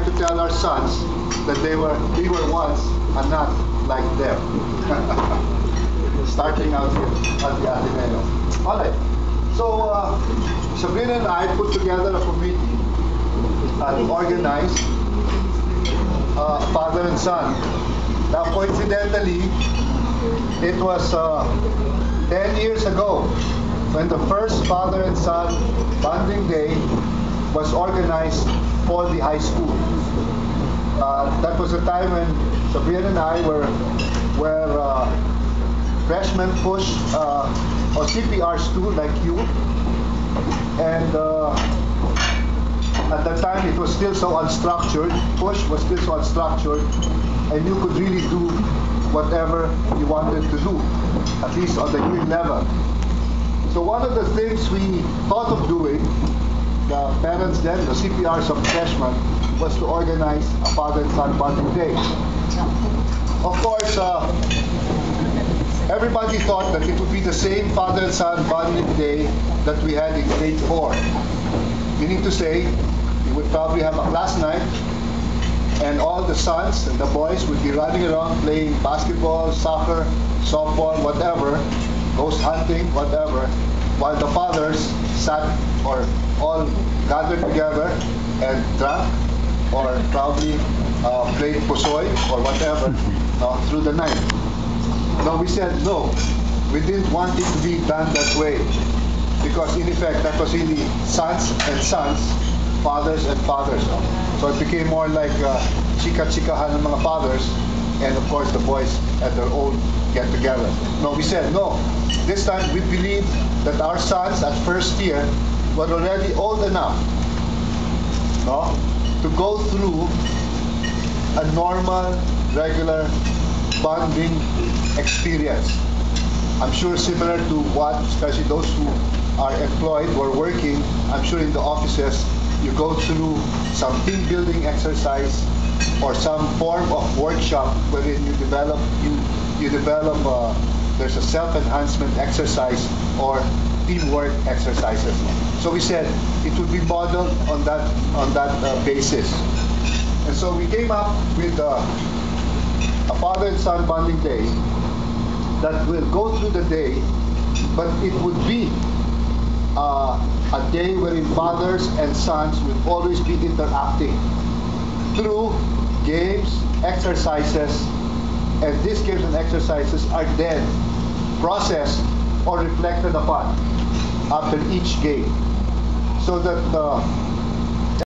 to tell our sons that we were once and not like them. Starting out here at the Ateneo. All right. So Sabrina and I put together a committee to organize father and son. Now, coincidentally, it was 10 years ago when the first father and son bonding day was organized for the high school. That was a time when Sabrina and I were freshmen push or CPR stool like you, and at that time it was still so unstructured. Push was still so unstructured, and you could really do whatever you wanted to do, at least on the grade level. So one of the things we thought of doing, the parents then, the CPRs of freshmen, was to organize a father and son bonding day. Of course, everybody thought that it would be the same father and son bonding day that we had in grade 4. Meaning to say, we would probably have a class night, and all the sons and the boys would be running around playing basketball, soccer, softball, whatever, ghost hunting, whatever, while the fathers sat or all gathered together and drank or probably played pusoy or whatever through the night. No, we said no. We didn't want it to be done that way because in effect that was really sons and sons, fathers and fathers. So it became more like chika-chikahan ng mga fathers, and of course the boys at their own get-together. No, we said no. This time we believe that our sons at first year were already old enough to go through a normal, regular bonding experience. I'm sure similar to what, especially those who are employed or working, I'm sure in the offices, you go through some team building exercise or some form of workshop wherein you develop there's a self-enhancement exercise or teamwork exercises. So we said it would be modeled on that basis. And so we came up with a father and son bonding day that will go through the day, but it would be a day wherein fathers and sons will always be interacting through games, exercises, and these games and exercises are then processed or reflected upon after each game, so that